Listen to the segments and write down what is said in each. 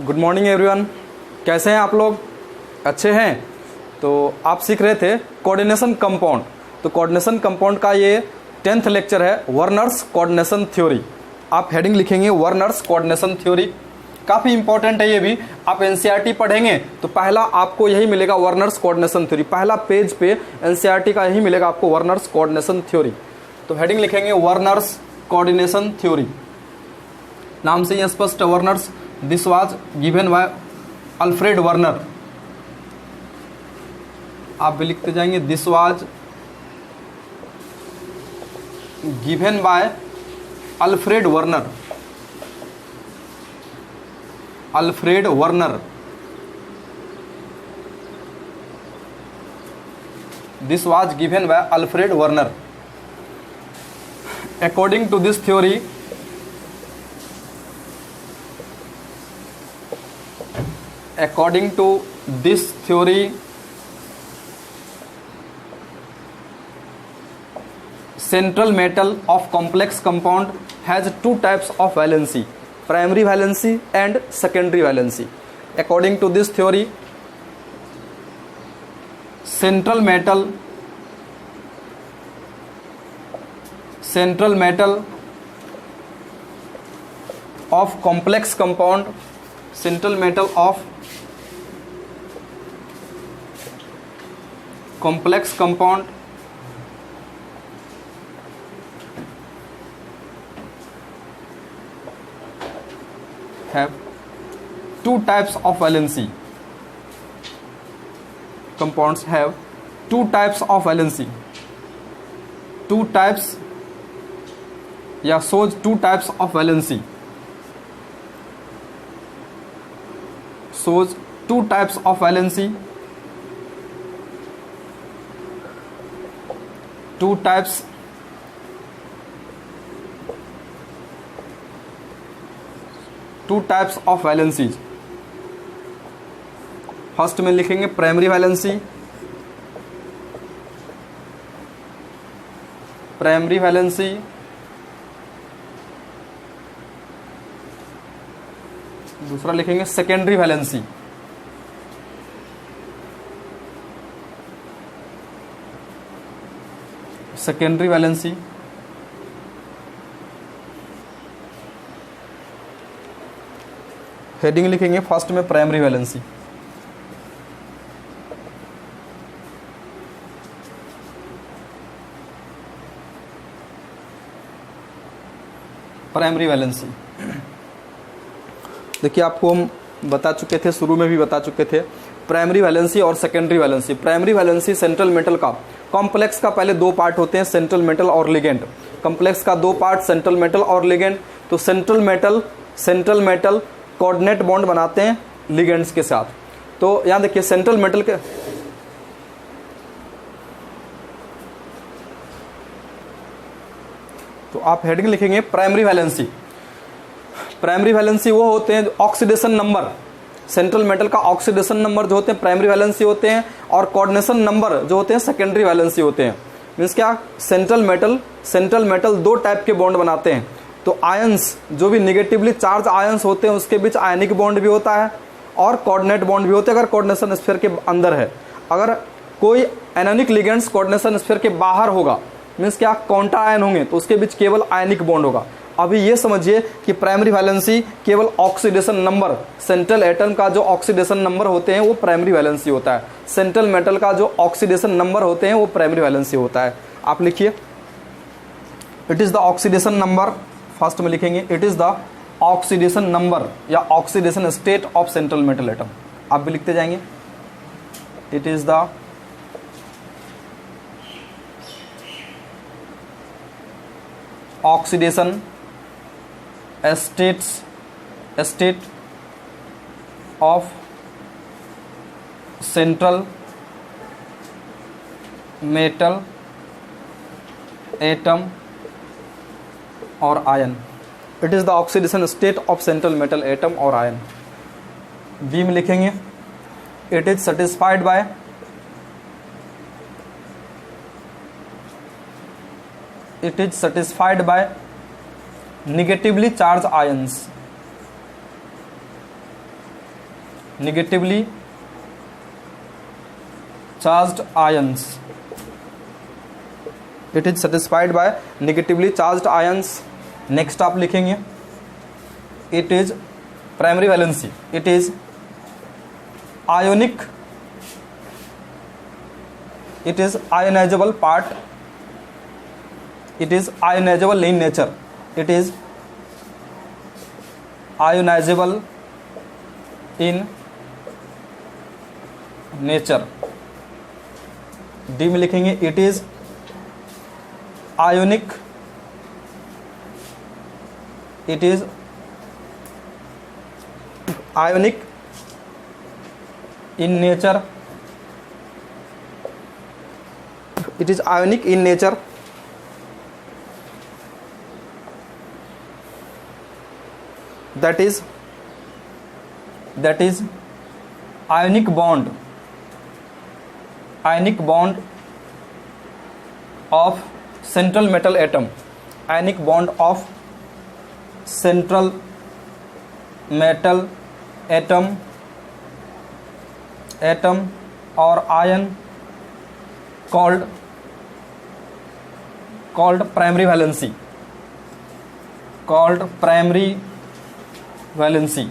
Good morning everyone. कैसे हैं आप लोग? अच्छे हैं। तो आप सीख रहे थे कोऑर्डिनेशन कंपाउंड। तो कोऑर्डिनेशन कंपाउंड का ये 10th लेक्चर है, वर्नर्स कोऑर्डिनेशन थ्योरी। आप हेडिंग लिखेंगे वर्नर्स कोऑर्डिनेशन थ्योरी। काफ़ी इंपॉर्टेंट है ये भी। आप एनसीईआरटी पढ़ेंगे तो पहला आपको यही मिलेगा, वर्नर्स कोऑर्डिनेशन थ्योरी। पहला पेज पे एनसीईआरटी का यही मिलेगा आपको, वर्नर्स कोऑर्डिनेशन थ्योरी। तो हेडिंग लिखेंगे वर्नर्स कोऑर्डिनेशन थ्योरी। नाम से ही स्पष्ट, Werner's. This was given by Alfred Werner. आप भी लिखते जाएंगे, this was given by Alfred Werner. Alfred Werner. This was given by Alfred Werner. According to this theory, according to this theory, central metal of complex compound has two types of valency, primary valency and secondary valency. According to this theory, central metal of complex compound, central metal of complex compound have two types of valency. Compounds have two types of valency. Two types, shows two types of valency. Shows two types of valency. Two types of valencies. First में लिखेंगे primary valency. Primary valency, दूसरा लिखेंगे secondary valency. Secondary valency, heading लिखेंगे first में primary valency. Primary valency देखिए, आपको हम बता चुके थे, शुरू में भी बता चुके थे, प्राइमरी वैलेंसी और secondary valency. Primary valency central metal का, कॉम्प्लेक्स का पहले दो पार्ट होते हैं, सेंट्रल मेटल और लिगेंड। कॉम्प्लेक्स का दो पार्ट, सेंट्रल मेटल और लिगेंड। तो सेंट्रल मेटल कोऑर्डिनेट बॉन्ड बनाते हैं लिगेंड्स के साथ। तो यहां देखिए सेंट्रल मेटल के, तो आप हेडिंग लिखेंगे प्राइमरी वैलेंसी। प्राइमरी वैलेंसी वो होते हैं ऑक्सीडेशन नंबर, सेंट्रल मेटल का ऑक्सीडेशन नंबर जो होते हैं प्राइमरी वैलेंसी होते हैं, और कोऑर्डिनेशन नंबर जो होते हैं सेकेंडरी वैलेंसी होते हैं। मीन्स क्या, सेंट्रल मेटल दो टाइप के बॉन्ड बनाते हैं। तो आयंस, जो भी निगेटिवली चार्ज आयंस होते हैं उसके बीच आयनिक बॉन्ड भी होता है और कोऑर्डिनेट बॉन्ड भी होते हैं, अगर कोऑर्डिनेशन स्फीयर के अंदर है। अगर कोई एनोनिक लिगेंड्स कोऑर्डिनेशन स्फीयर के बाहर होगा, मीन्स क्या, काउंटर आयन होंगे, तो उसके बीच केवल आयनिक बॉन्ड होगा। अभी ये समझिए कि प्राइमरी वैलेंसी केवल ऑक्सीडेशन नंबर, सेंट्रल एटम का जो ऑक्सीडेशन नंबर होते हैं वो प्राइमरी वैलेंसी होता है। सेंट्रल मेटल का जो ऑक्सीडेशन नंबर होते हैं वो प्राइमरी वैलेंसी होता है। आप लिखिए, it is the oxidation number. First में लिखेंगे it is the oxidation number या oxidation state of central metal atom. आप भी लिखते जाएंगे, it is the oxidation state of central metal atom और ion. It is the oxidation state of central metal atom और ion. B में लिखेंगे it is satisfied by it is satisfied by negatively charged ions. negatively charged ions. It is satisfied by negatively charged ions. Next आप लिखेंगे it is primary valency. It is ionic. It is ionizable part. It is ionizable in nature. It is ionizable in nature. D में लिखेंगे it is ionic. It is ionic in nature. It is ionic in nature. That is ionic bond of central metal atom. Ionic bond of central metal atom or ion called primary valency. Called primary valency.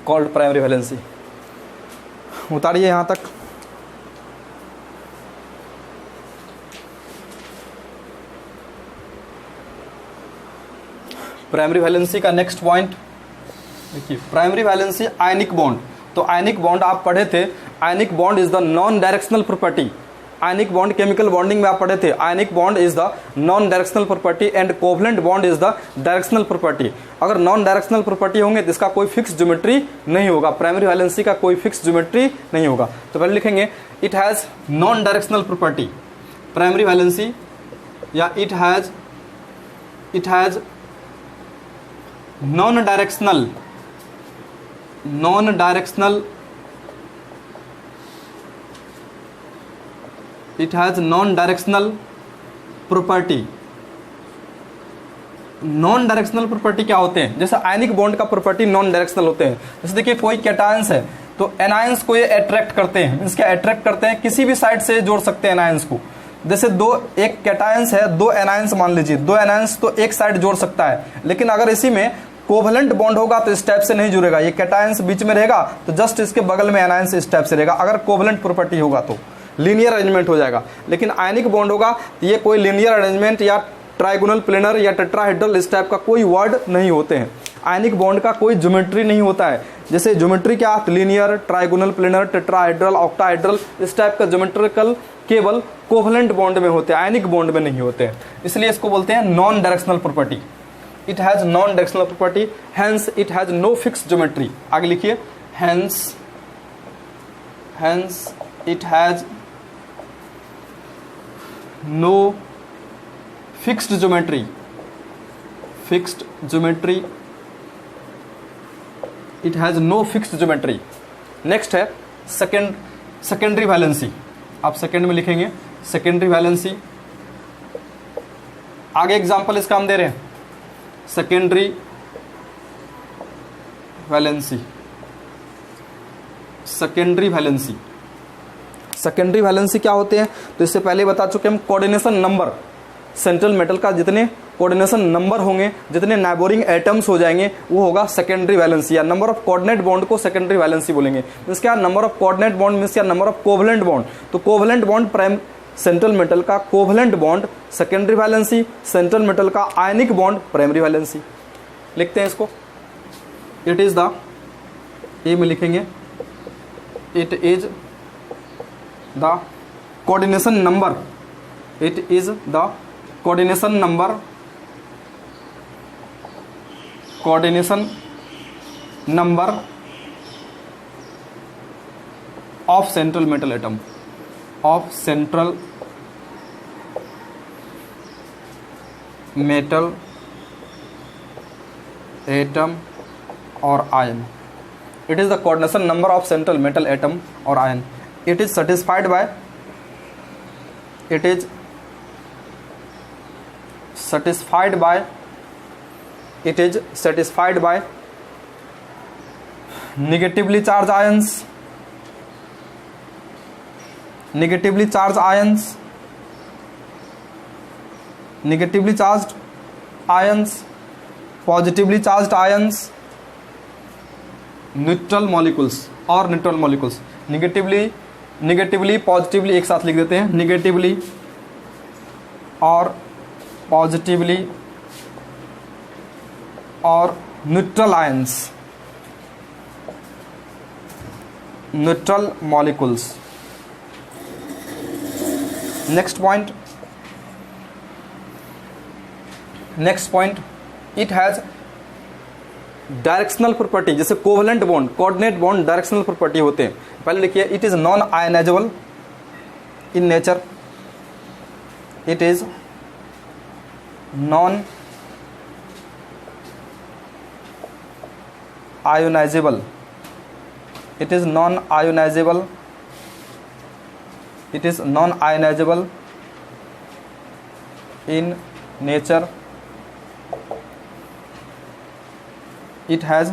Called primary valency. उतारिए यहाँ तक. Primary valency का next point देखिए, primary valency ionic bond. तो ionic bond आप पढ़े थे. Ionic bond is the non directional property. Ionic bond chemical bonding में आप पढ़े थे. Ionic bond is the non directional property and covalent bond is the directional property. अगर non directional property होंगे तो इसका कोई फिक्स ज्योमेट्री नहीं होगा. प्राइमरी वैलेंसी का कोई फिक्स ज्योमेट्री नहीं होगा. तो पहले लिखेंगे it has non directional property. Primary valency या it has non-directional it has non-directional property. Non directional property क्या होते हैं? जैसे आयनिक बॉन्ड का प्रॉपर्टी नॉन डायरेक्शनल होते हैं. जैसे देखिए कोई कैटायंस है तो एनायंस को ये अट्रैक्ट करते हैं. इसके अट्रैक्ट करते हैं, किसी भी साइड से जोड़ सकते हैं एनायंस को. जैसे एक कैटायंस है, दो एनायंस मान लीजिए, दो एनायंस तो एक साइड जोड़ सकता है. लेकिन अगर इसी में कोवलेंट बॉन्ड होगा तो इस टाइप से नहीं जुड़ेगा. ये कैटायंस बीच में रहेगा तो जस्ट इसके बगल में एनायंस इस टाइप से रहेगा. अगर कोवलेंट प्रॉपर्टी होगा तो लीनियर अरेंजमेंट हो जाएगा. लेकिन आयनिक बॉन्ड होगा तो ये कोई लीनियर अरेंजमेंट या ट्राइगोनल, प्लेनर या टेट्राहेड्रल इस टाइप का कोई वर्ड नहीं होते हैं. आयनिक बॉन्ड का कोई ज्योमेट्री नहीं होता है. जैसे ज्योमेट्री क्या, linear, trigonal, planar, tetrahedral, octahedral इस टाइप का ज्योमेट्रिकल केवल कोवलेंट बॉन्ड में होते हैं, आयनिक बॉन्ड में नहीं होते हैं. इसलिए इसको बोलते हैं non directional property. It has non directional property, hence it has no fix geometry. आगे लिखिए hence it has no fixed geometry. It has no fixed geometry. Next है सेकेंडरी वैलेंसी. आप सेकेंड में लिखेंगे सेकेंडरी वैलेंसी. आगे example इसका हम दे रहे हैं. Secondary valency. सेकेंडरी वैलेंसी क्या होते हैं? तो इससे पहले बता चुके हम कोऑर्डिनेशन नंबर. सेंट्रल मेटल का जितने कोऑर्डिनेशन नंबर होंगे, जितने नाइबोरिंग एटम्स हो जाएंगे, वो होगा सेकेंडरी वैलेंसी. या नंबर ऑफ कोऑर्डिनेट बॉन्ड को सेकेंडरी वैलेंसी बोलेंगे. मींस क्या, number of coordinate bond means क्या, नंबर ऑफ कोवलेंट बॉन्ड. तो covalent bond prime central metal का covalent bond secondary valency, central metal का आयनिक बॉन्ड प्राइमरी वैलेंसी. लिखते हैं इसको. इट इज द, ए में लिखेंगे it is the coordination number. It is the coordination number of central metal atom. Of central metal atom और ion. It is the coordination number of central metal atom और ion. It is satisfied by negatively charged ions, negatively charged ions, negatively charged ions, positively charged ions, neutral molecules और neutral molecules. negatively positively एक साथ लिख देते हैं, negatively और positively और neutral ions, neutral molecules. Next point, it has directional property. जैसे covalent bond, coordinate bond directional property होते हैं. पहले लिखिए, it is non ionisable in nature, it is non ionizable, it is non ionizable, it is non ionizable in nature, it has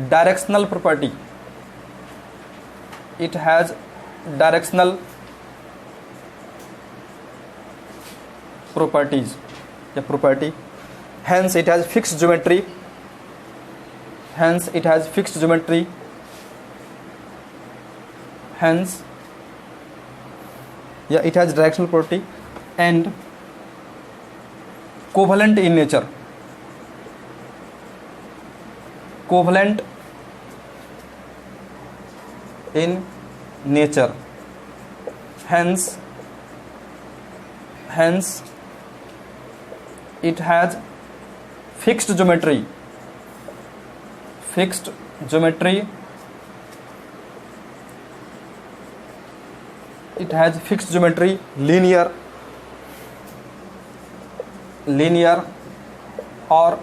directional property, it has directional properties या property, hence it has fixed geometry, hence it has fixed geometry, hence yeah, it has directional property and covalent in nature, covalent in nature, hence it has fixed geometry, it has fixed geometry, linear or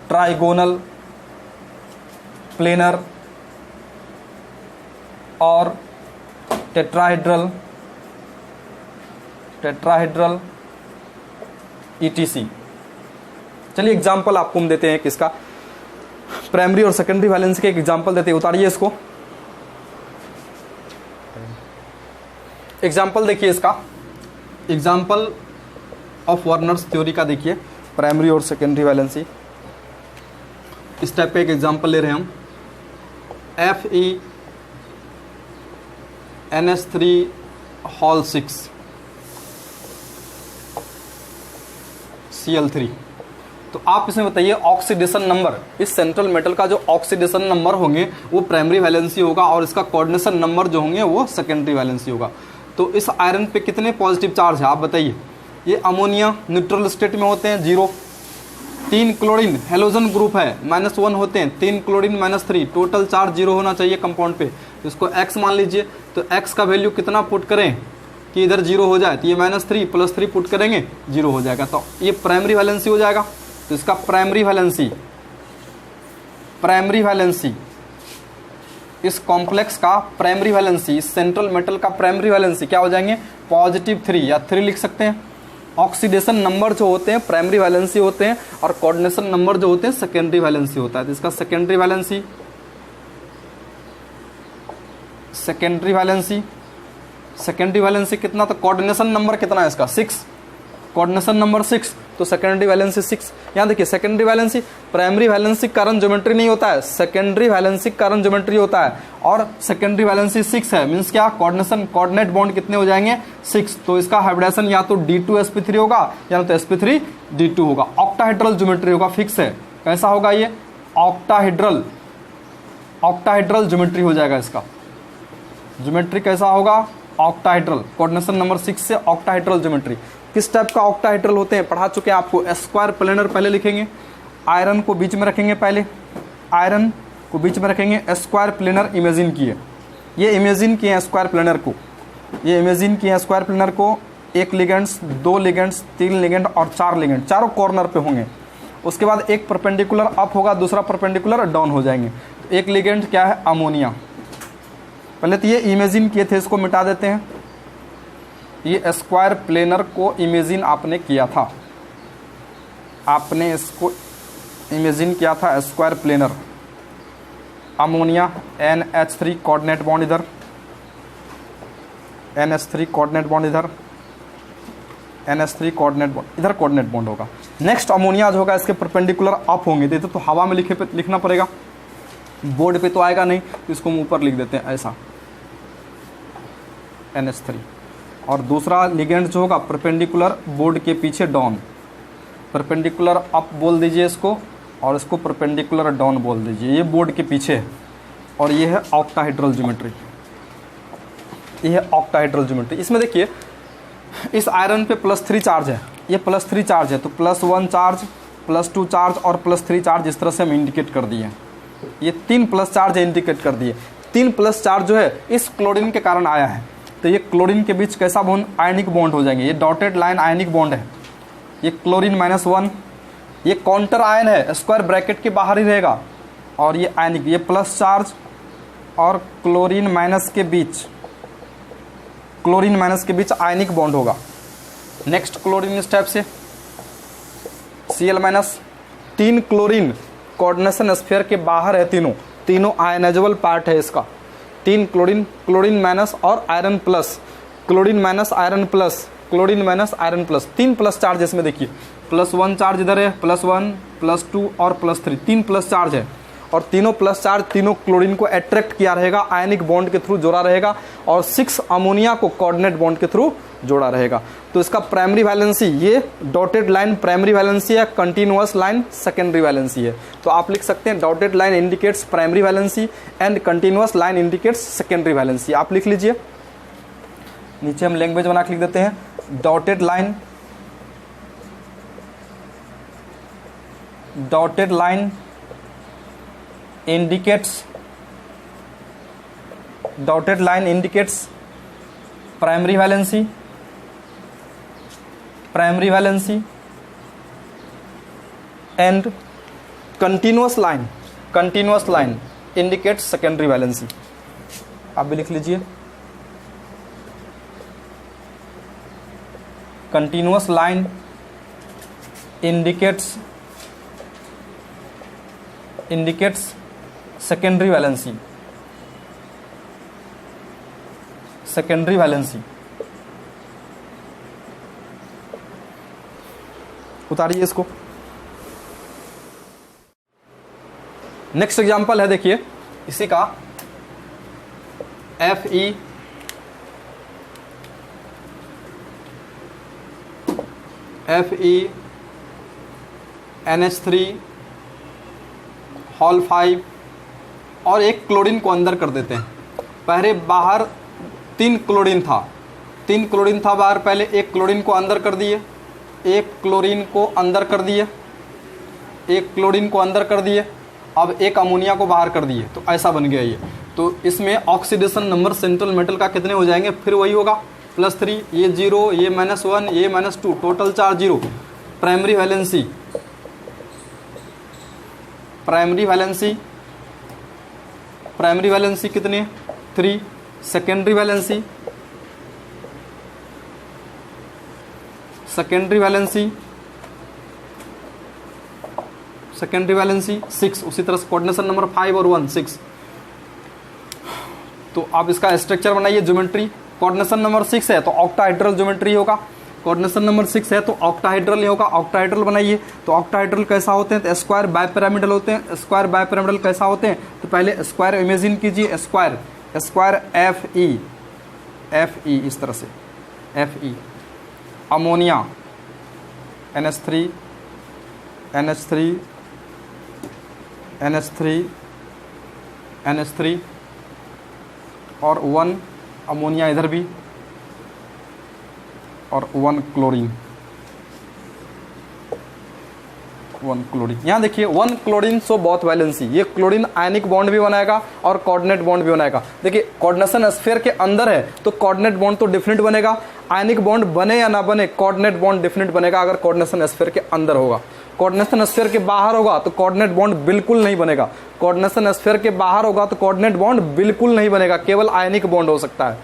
trigonal, planar और tetrahedral ETC. चलिए example आपको हम देते हैं किसका, primary और secondary valency के एक एग्जाम्पल देते हैं. उतारिए इसको, एग्जाम्पल देखिए इसका, एग्जाम्पल ऑफ वर्नर्स थ्योरी का देखिए, प्राइमरी और सेकेंडरी वैलेंसी. इस टाइप का एक एग्जाम्पल ले रहे हैं हम, FeNH3 Cl3. तो आप इसमें बताइए ऑक्सीडेशन नंबर, इस सेंट्रल मेटल का जो ऑक्सीडेशन नंबर होंगे वो प्राइमरी वैलेंसी होगा और इसका कोऑर्डिनेशन नंबर जो होंगे वो सेकेंडरी वैलेंसी होगा. तो इस आयरन पे कितने पॉजिटिव चार्ज है आप बताइए. ये अमोनिया न्यूट्रल स्टेट में होते हैं 0, 3 क्लोरीन हेलोजन ग्रुप है -1 होते हैं, 3 क्लोरीन -3, टोटल चार्ज 0 होना चाहिए कंपाउंड पे. तो इसको x मान लीजिए, तो x का वैल्यू कितना पुट करें कि इधर 0 हो जाए, तो ये -3 + 3 पुट करेंगे 0 हो जाएगा. तो ये प्राइमरी वैलेंसी हो जाएगा. तो इसका प्राइमरी वैलेंसी इस कॉम्प्लेक्स का प्राइमरी वैलेंसी, इस सेंट्रल मेटल का प्राइमरी वैलेंसी क्या हो जाएंगे, +3 या 3 लिख सकते हैं. ऑक्सीडेशन नंबर जो होते हैं प्राइमरी वैलेंसी होते हैं और कोऑर्डिनेशन नंबर जो होते हैं सेकेंडरी वैलेंसी होता है. तो इसका सेकेंडरी वैलेंसी कितना, तो कोऑर्डिनेशन नंबर कितना है इसका 6, कोऑर्डिनेशन नंबर 6, तो सेकेंडरी वैलेंसी 6. यहाँ देखिए सेकेंडरी वैलेंसी, प्राइमरी वैलेंसी कारण ज्योमेट्री नहीं होता है, सेकेंडरी वैलेंसी कारण ज्योमेट्री होता है और सेकेंडरी वैलेंसी 6 है. मीन्स क्या, कोऑर्डिनेट बॉन्ड कितने हो जाएंगे 6. तो इसका हाइब्रिडेशन या तो D2sp3 होगा या तो sp3D2 होगा. ऑक्टाहेड्रल ज्योमेट्री होगा, फिक्स है. कैसा होगा ये, ऑक्टाहेड्रल ज्योमेट्री हो जाएगा. इसका ज्योमेट्री कैसा होगा, ऑक्टाहेड्रल. कोऑर्डिनेशन नंबर 6 से ऑक्टाहेड्रल ज्योमेट्री. किस टाइप का ऑक्टाहेड्रल होते हैं पढ़ा चुके हैं आपको. स्क्वायर प्लेनर पहले लिखेंगे, आयरन को बीच में रखेंगे, पहले आयरन को बीच में रखेंगे. स्क्वायर प्लेनर इमेजिन किए, ये इमेजिन किए स्क्वायर प्लेनर को, ये इमेजिन किए स्क्वायर प्लेनर को. 1 लिगेंड्स, 2 लिगेंड्स, 3 लिगेंड और 4 लिगेंड चारों कॉर्नर पे होंगे. उसके बाद एक परपेंडिकुलर अप होगा, दूसरा परपेंडिकुलर डाउन हो जाएंगे. एक लिगेंड क्या है, अमोनिया. पहले तो ये इमेजिन किए थे, इसको मिटा देते हैं. ये स्क्वायर प्लेनर को इमेजिन आपने किया था, आपने इसको इमेजिन किया था square planar, ammonia NH3 coordinate bond इधर, NH3 कोऑर्डिनेट बॉन्ड इधर, NH3 कोऑर्डिनेट बॉन्ड इधर, कोऑर्डिनेट बॉन्ड होगा। नेक्स्ट अमोनिया जो होगा इसके परपेंडिकुलर अप होंगे, तो हवा में लिखना पड़ेगा, बोर्ड पे तो आएगा नहीं, तो इसको हम ऊपर लिख देते हैं ऐसा NH3। और दूसरा लिगेंड जो होगा परपेंडिकुलर बोर्ड के पीछे डाउन, परपेंडिकुलर अप बोल दीजिए इसको, और इसको परपेंडिकुलर डाउन बोल दीजिए, ये बोर्ड के पीछे है। और ये है ऑक्टाहेड्रल ज्योमेट्री, ये है ऑक्टाहेड्रल ज्योमेट्री। इसमें देखिए इस आयरन पे +3 चार्ज है, ये +3 चार्ज है, तो +1 चार्ज, +2 चार्ज और +3 चार्ज इस तरह से हम इंडिकेट कर दिए। ये 3 प्लस चार्ज इंडिकेट कर दिए। 3 प्लस चार्ज जो है इस क्लोरीन के कारण आया है, तो ये क्लोरीन के बीच कैसा बॉन्ड, आयनिक बॉन्ड हो जाएंगे। ये डॉटेड लाइन आयनिक बॉन्ड है, ये क्लोरीन -1, ये काउंटर आयन है, स्क्वायर ब्रैकेट के बाहर ही रहेगा, और ये आयनिक, ये प्लस चार्ज और क्लोरीन माइनस के बीच, क्लोरीन माइनस के बीच आयनिक बॉन्ड होगा। नेक्स्ट क्लोरीन इस टाइप से Cl-, 3 क्लोरीन कोऑर्डिनेशन स्फीयर के बाहर है, तीनों आयनाइजेबल पार्ट है इसका। 3 क्लोरीन, क्लोरीन माइनस और iron plus, chlorine minus iron plus, chlorine minus iron plus, 3 plus charge इसमें देखिए, +1 चार्ज इधर है, +1, +2 और +3, 3 प्लस चार्ज है। और तीनों प्लस चार्ज तीनों क्लोरीन को अट्रैक्ट किया रहेगा, आयनिक बॉन्ड के थ्रू जोड़ा रहेगा, और 6 अमोनिया को कोऑर्डिनेट बॉन्ड के थ्रू जोड़ा रहेगा। तो इसका प्राइमरी वैलेंसी, ये डॉटेड लाइन प्राइमरी वैलेंसी है, कंटिन्यूअस लाइन सेकेंडरी वैलेंसी है। तो आप लिख सकते हैं dotted line indicates primary valency and continuous line indicates secondary valency. आप लिख लीजिए, नीचे हम लैंग्वेज बना के लिख देते हैं, dotted line indicates primary valency and continuous line indicates secondary valency। आप भी लिख लीजिए, continuous line indicates secondary valency। उतारिए इसको। नेक्स्ट एग्जांपल है, देखिए इसी का Fe NH3 और एक क्लोरीन को अंदर कर देते हैं। पहले बाहर 3 क्लोरीन था बाहर, पहले एक क्लोरीन को अंदर कर दिए, एक क्लोरीन को अंदर कर दिए, अब एक अमोनिया को बाहर कर दिए, तो ऐसा बन गया ये। तो इसमें ऑक्सीडेशन नंबर सेंट्रल मेटल का कितने हो जाएंगे, फिर वही होगा +3, ये 0, ये -1, ये -2, टोटल चार्ज 0। प्राइमरी वैलेंसी कितनी है, 3। Secondary valency 6। उसी तरह से कोऑर्डिनेशन नंबर 5 और 1, 6। तो आप इसका स्ट्रक्चर बनाइए, ज्योमेट्री। कोऑर्डिनेशन नंबर 6 है तो ऑक्टाहेड्रल ज्योमेट्री होगा, कोऑर्डिनेशन नंबर 6 है तो ऑक्टाहेड्रल ही होगा। ऑक्टाहेड्रल बनाइए, तो ऑक्टाहेड्रल कैसा होते हैं, तो स्क्वायर बाइपिरामिडल होते हैं। स्क्वायर बाइपिरामिडल कैसा होते हैं, तो पहले स्क्वायर इमेजिन कीजिए, स्क्वायर FE इस तरह से, FE अमोनिया NH3 और 1 अमोनिया इधर भी, और 1 क्लोरीन। यहाँ देखिए 1 क्लोरीन सो बोथ वैलेंसी, ये क्लोरीन आयनिक बॉन्ड भी बनाएगा और कोऑर्डिनेट बॉन्ड भी बनाएगा। देखिए कोऑर्डिनेशन स्फीयर के अंदर है तो कोऑर्डिनेट बॉन्ड तो डिफरेंट बनेगा, आयनिक बॉन्ड बने या ना बने कोऑर्डिनेट बॉन्ड डिफरेंट बनेगा अगर कोऑर्डिनेशन स्फीयर के अंदर होगा। कोऑर्डिनेशन स्फीयर के बाहर होगा तो कोऑर्डिनेट बॉन्ड बिल्कुल नहीं बनेगा। कोऑर्डिनेशन स्फीयर के बाहर होगा तो कोऑर्डिनेट बॉन्ड बिल्कुल नहीं बनेगा, केवल आयनिक बॉन्ड हो सकता है।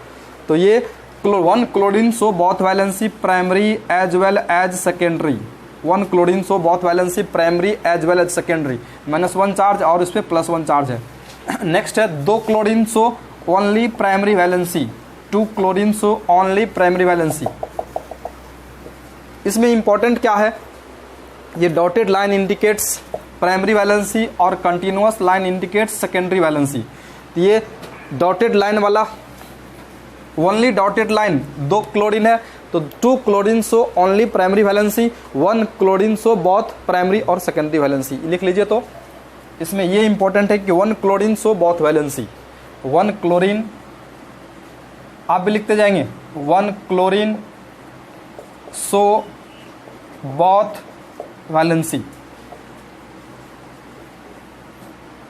तो ये 1 chlorine so both valency primary as well as secondary. 1 chlorine so both valency primary as well as secondary, -1 charge और इस पे +1 चार्ज है। नेक्स्ट है 2 chlorine so only primary valency, 2 chlorine so only primary valency. इसमें important क्या है, ये dotted line indicates primary valency और continuous line indicates secondary valency. ये डॉटेड लाइन वाला ओनली डॉटेड लाइन 2 क्लोरीन है तो 2 chlorine so only primary valency, 1 chlorine so both primary और सेकेंडरी वैलेंसी। लिख लीजिए। तो इसमें ये इंपॉर्टेंट है कि 1 chlorine so both valency, 1 chlorine आप भी लिखते जाएंगे, 1 chlorine so both valency,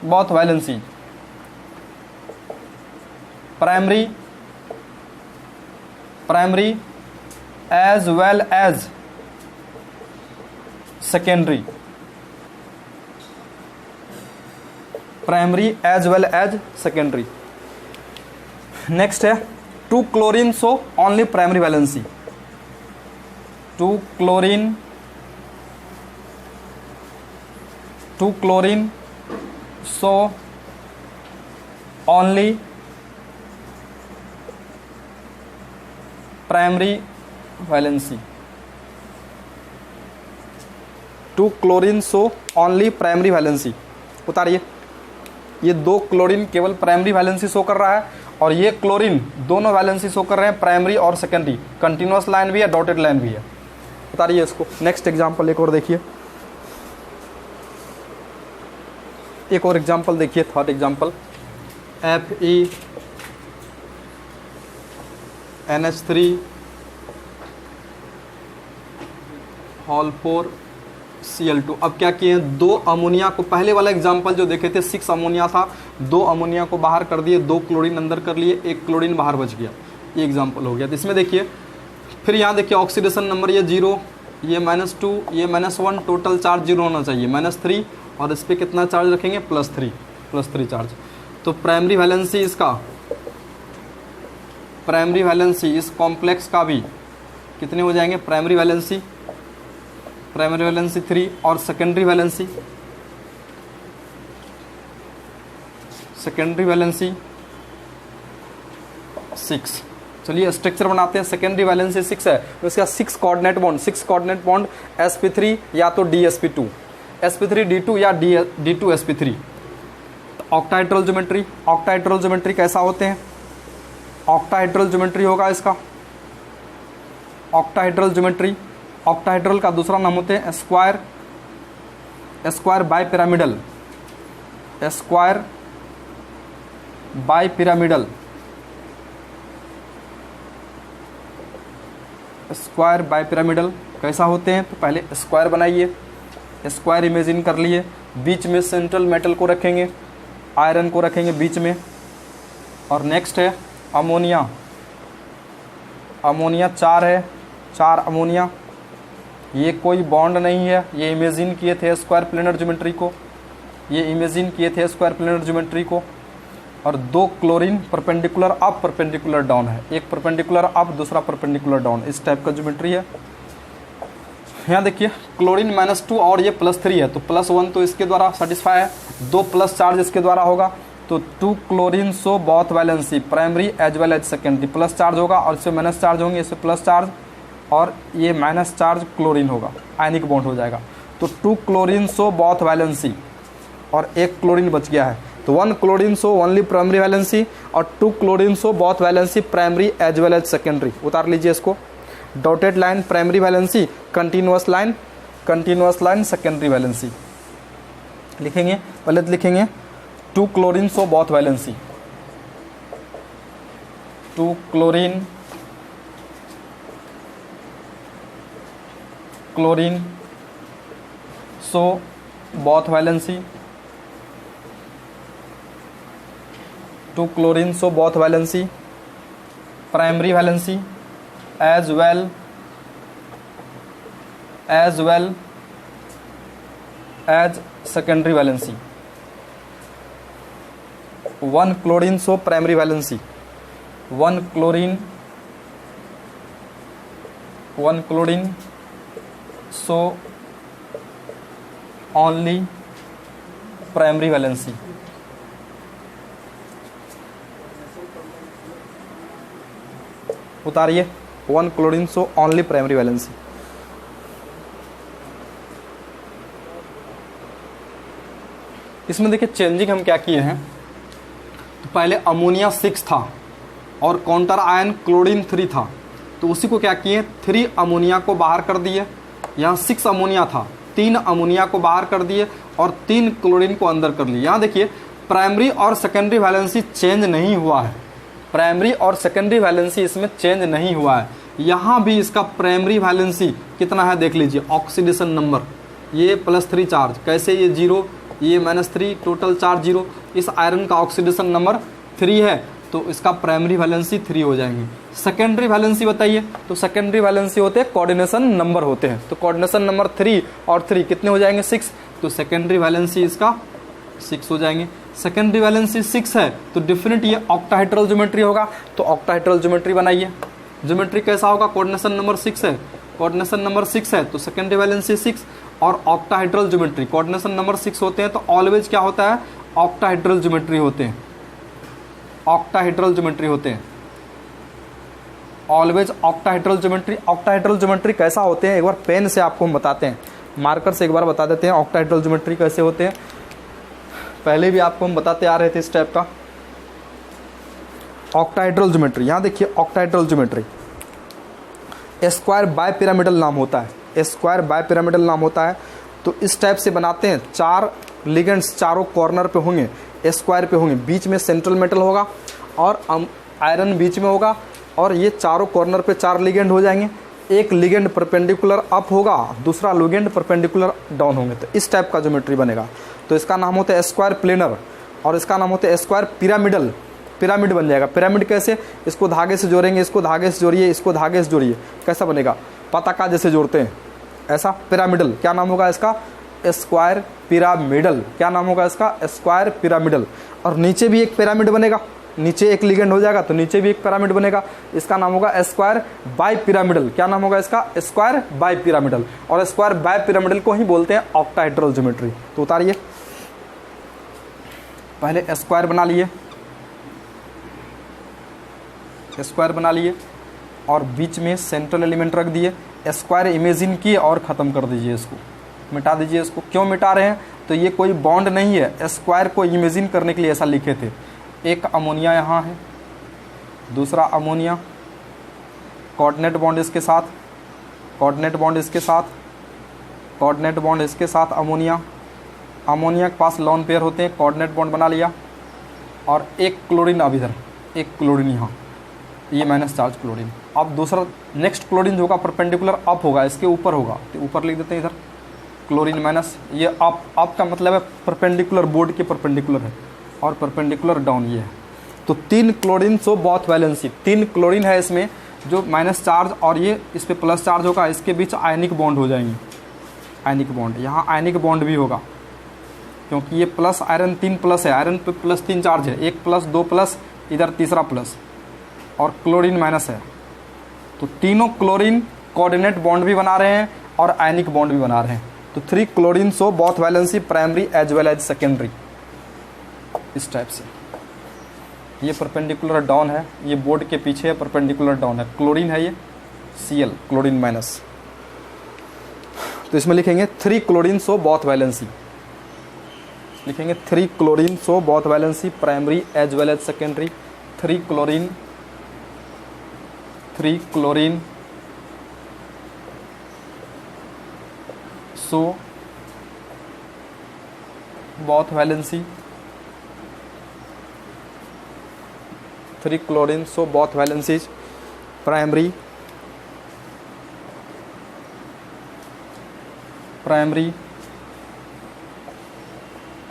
both valency primary as well as secondary, primary as well as secondary. Next है 2 chlorine so only primary valency, 2 chlorine so only primary valency, 2 chlorine so only primary valency. उतारिए। ये 2 chlorine केवल primary valency show कर रहा है और ये chlorine दोनों वैलेंसी शो कर रहे हैं, प्राइमरी और सेकेंडरी। कंटिन्यूअस लाइन भी है, डॉटेड लाइन भी है। उतारिए इसको। नेक्स्ट एग्जांपल एक और देखिए, एक और एग्जांपल देखिए, थर्ड एग्जांपल FeNH3 अब क्या किए हैं, 2 अमोनिया को, पहले वाला एग्जांपल जो देखे थे 6 अमोनिया था, 2 अमोनिया को बाहर कर दिए, 2 क्लोरीन अंदर कर लिए, 1 क्लोरीन बाहर बच गया। ये एग्जांपल हो गया। तो इसमें देखिए, फिर यहाँ देखिए ऑक्सीडेशन नंबर ये 0, ये -2, ये -1, टोटल चार्ज 0 होना चाहिए, -3 और इस पर कितना चार्ज रखेंगे, +3 चार्ज। तो प्राइमरी वैलेंसी इसका, प्राइमरी वैलेंसी इस कॉम्प्लेक्स का भी कितने हो जाएंगे, प्राइमरी वैलेंसी 3 और सेकेंडरी वैलेंसी 6। चलिए स्ट्रक्चर बनाते हैं। सेकेंडरी वैलेंसी 6 है तो इसका 6 कोऑर्डिनेट बॉन्ड sp3 या तो dsp2, sp3d2 या d2sp3। ऑक्टाहेड्रल ज्योमेट्री कैसा होते हैं, ऑक्टाहेड्रल ज्योमेट्री होगा इसका, ऑक्टाहेड्रल का दूसरा नाम होते हैं स्क्वायर बाइपिरामिडल, स्क्वायर बाइपिरामिडल कैसा होते हैं। तो पहले स्क्वायर बनाइए, स्क्वायर इमेजिन कर लिए, बीच में सेंट्रल मेटल को रखेंगे, आयरन को रखेंगे बीच में। और नेक्स्ट है अमोनिया 4 है, 4 अमोनिया, ये कोई बॉन्ड नहीं है, ये इमेजिन किए थे स्क्वायर प्लेनर ज्योमेट्री को, और 2 chlorine perpendicular up perpendicular down है, एक परपेंडिकुलर अप दूसरा परपेंडिकुलर डाउन, इस टाइप का ज्योमेट्री है। यहाँ देखिए क्लोरीन -2 और ये +3 है तो +1 तो इसके द्वारा सेटिस्फाई है, 2 प्लस चार्ज इसके द्वारा होगा तो 2 chlorine so both valency primary as well as secondary, plus charge होगा और इससे माइनस चार्ज होंगे, इससे प्लस चार्ज और ये माइनस चार्ज क्लोरीन होगा, आयनिक बॉन्ड हो जाएगा। तो 2 क्लोरीन सो बोथ वैलेंसी और 1 क्लोरीन बच गया है तो 1 chlorine so only primary valency और 2 chlorine so both valency primary as well as secondary. उतार लीजिए इसको। Dotted line primary valency, continuous line secondary valency लिखेंगे। पहले तो लिखेंगे 2 chlorine so both valency, 2 chlorine so both valency, 2 chlorine so both valency primary valency as well as secondary valency, 1 chlorine so primary valency, 1 chlorine so only primary valency. उतारिए, 1 chlorine so only primary valency. इसमें देखिए changing हम क्या किए हैं, तो पहले ammonia 6 था और काउंटर आयन क्लोरीन 3 था, तो उसी को क्या किए 3 अमोनिया को बाहर कर दिए। यहाँ 6 अमोनिया था, 3 अमोनिया को बाहर कर दिए और 3 क्लोरीन को अंदर कर लिए। यहाँ देखिए प्राइमरी और सेकेंडरी वैलेंसी चेंज नहीं हुआ है, प्राइमरी और सेकेंडरी वैलेंसी इसमें चेंज नहीं हुआ है। यहाँ भी इसका प्राइमरी वैलेंसी कितना है देख लीजिए, ऑक्सीडेशन नंबर ये +3 चार्ज, कैसे ये 0, ये -3, टोटल चार्ज 0। इस आयरन का ऑक्सीडेशन नंबर 3 है, तो इसका प्राइमरी वैलेंसी 3 हो जाएंगे। सेकेंडरी वैलेंसी बताइए, तो सेकेंडरी वैलेंसी होते हैं कोऑर्डिनेशन नंबर होते हैं, तो कोऑर्डिनेशन नंबर 3 और 3 कितने हो जाएंगे 6, तो सेकेंडरी वैलेंसी इसका 6 हो जाएंगे। सेकेंडरी वैलेंसी 6 है तो डिफरेंट ये ऑक्टाहेड्रल ज्योमेट्री होगा, तो ऑक्टाहेड्रल ज्योमेट्री बनाइए। ज्योमेट्री कैसा होगा, कोऑर्डिनेशन नंबर 6 है, कोऑर्डिनेशन नंबर 6 है तो सेकेंडरी वैलेंसी 6 और ऑक्टाहेड्रल ज्योमेट्री कोऑर्डिनेशन नंबर 6 होते हैं, तो ऑलवेज क्या होता है ऑक्टाहेड्रल ज्योमेट्री होते हैं, ऑक्टाहेड्रल ज्योमेट्री होते हैं, always octahedral geometry. Octahedral geometry कैसा होते हैं एक बार पेन से आपको हम बताते हैं, मार्कर से एक बार बता देते हैं ऑक्टाहेड्रल ज्योमेट्री कैसे होते हैं। पहले भी आपको हम बताते आ रहे थे इस टाइप का ऑक्टाहेड्रल ज्योमेट्री। यहाँ देखिए octahedral geometry square by pyramidal नाम होता है, स्क्वायर बाय पिरामिडल नाम होता है, तो इस टाइप से बनाते हैं। 4 लिगेंड्स चारों कॉर्नर पे होंगे, स्क्वायर पे होंगे, बीच में सेंट्रल मेटल होगा और आयरन बीच में होगा, और ये चारों कॉर्नर पे 4 लिगेंड हो जाएंगे। एक लिगेंड परपेंडिकुलर अप होगा, दूसरा लिगेंड परपेंडिकुलर डाउन होंगे, तो इस टाइप का ज्योमेट्री बनेगा। तो इसका नाम होता है स्क्वायर प्लेनर और इसका नाम होता है स्क्वायर पिरामिडल। पिरामिड बन जाएगा। पिरामिड कैसे, इसको धागे से जोड़ेंगे, इसको धागे से जोड़िए, इसको धागे से जोड़िए, कैसा बनेगा पताका जैसे जोड़ते हैं ऐसा पिरामिडल। क्या नाम होगा इसका स्क्वायर पिरामिडल। क्या नाम होगा इसका स्क्वायर पिरामिडल। और नीचे भी एक पिरामिड बनेगा, नीचे एक लिगेंड हो जाएगा तो नीचे भी एक पिरामिड बनेगा, इसका नाम होगा स्क्वायर बाय पिरामिडल। क्या नाम होगा इसका स्क्वायर बाय पिरामिडल। और स्क्वायर बाय पिरामिडल को ही बोलते हैं ऑक्टाहेड्रल ज्योमेट्री। तो उतारिए, पहले स्क्वायर बना लिए, स्क्वायर बना लिए और बीच में सेंट्रल एलिमेंट रख दिए। स्क्वायर इमेजिन किए और ख़त्म कर दीजिए, इसको मिटा दीजिए। इसको क्यों मिटा रहे हैं, तो ये कोई बॉन्ड नहीं है, स्क्वायर को इमेजिन करने के लिए ऐसा लिखे थे। एक अमोनिया यहाँ है, दूसरा अमोनिया, कोऑर्डिनेट बॉन्ड इसके साथ, कोऑर्डिनेट बॉन्ड इसके साथ, कोऑर्डिनेट बॉन्ड इसके साथ अमोनिया। अमोनिया के पास लोन पेयर होते हैं, कोऑर्डिनेट बॉन्ड बना लिया। और एक क्लोरीन अब इधर, एक क्लोरीन यहाँ, ये माइनस चार्ज क्लोरीन। अब दूसरा नेक्स्ट क्लोरीन जो होगा परपेंडिकुलर अप होगा, इसके ऊपर होगा, तो ऊपर लिख देते हैं इधर क्लोरीन माइनस। ये अप का मतलब है परपेंडिकुलर, बोर्ड के परपेंडिकुलर है, और परपेंडिकुलर डाउन ये है। तो 3 chlorine so both valency, 3 chlorine है इसमें जो माइनस चार्ज और ये इस पर प्लस चार्ज होगा, इसके बीच आयनिक बॉन्ड हो जाएंगे, आयनिक बॉन्ड। यहाँ आयनिक बॉन्ड भी होगा क्योंकि ये प्लस आयरन 3 प्लस है, आयरन पे +3 चार्ज है, 1 प्लस 2 प्लस, इधर तीसरा प्लस, और क्लोरीन माइनस है। तो तीनों क्लोरीन कोऑर्डिनेट बॉन्ड भी बना रहे हैं और आयनिक बॉन्ड भी बना रहे हैं। तो 3 chlorine so both valency primary as well as secondary, इस टाइप से। ये परपेंडिकुलर डाउन है, ये बोर्ड के पीछे है, परपेंडिकुलर डाउन है, क्लोरीन है ये Cl, क्लोरीन माइनस। तो इसमें लिखेंगे 3 क्लोरीन सो बोथ वैलेंसी, लिखेंगे 3 chlorine so both valency primary as well as secondary. 3 chlorine so both valency, 3 chlorine so both valencies primary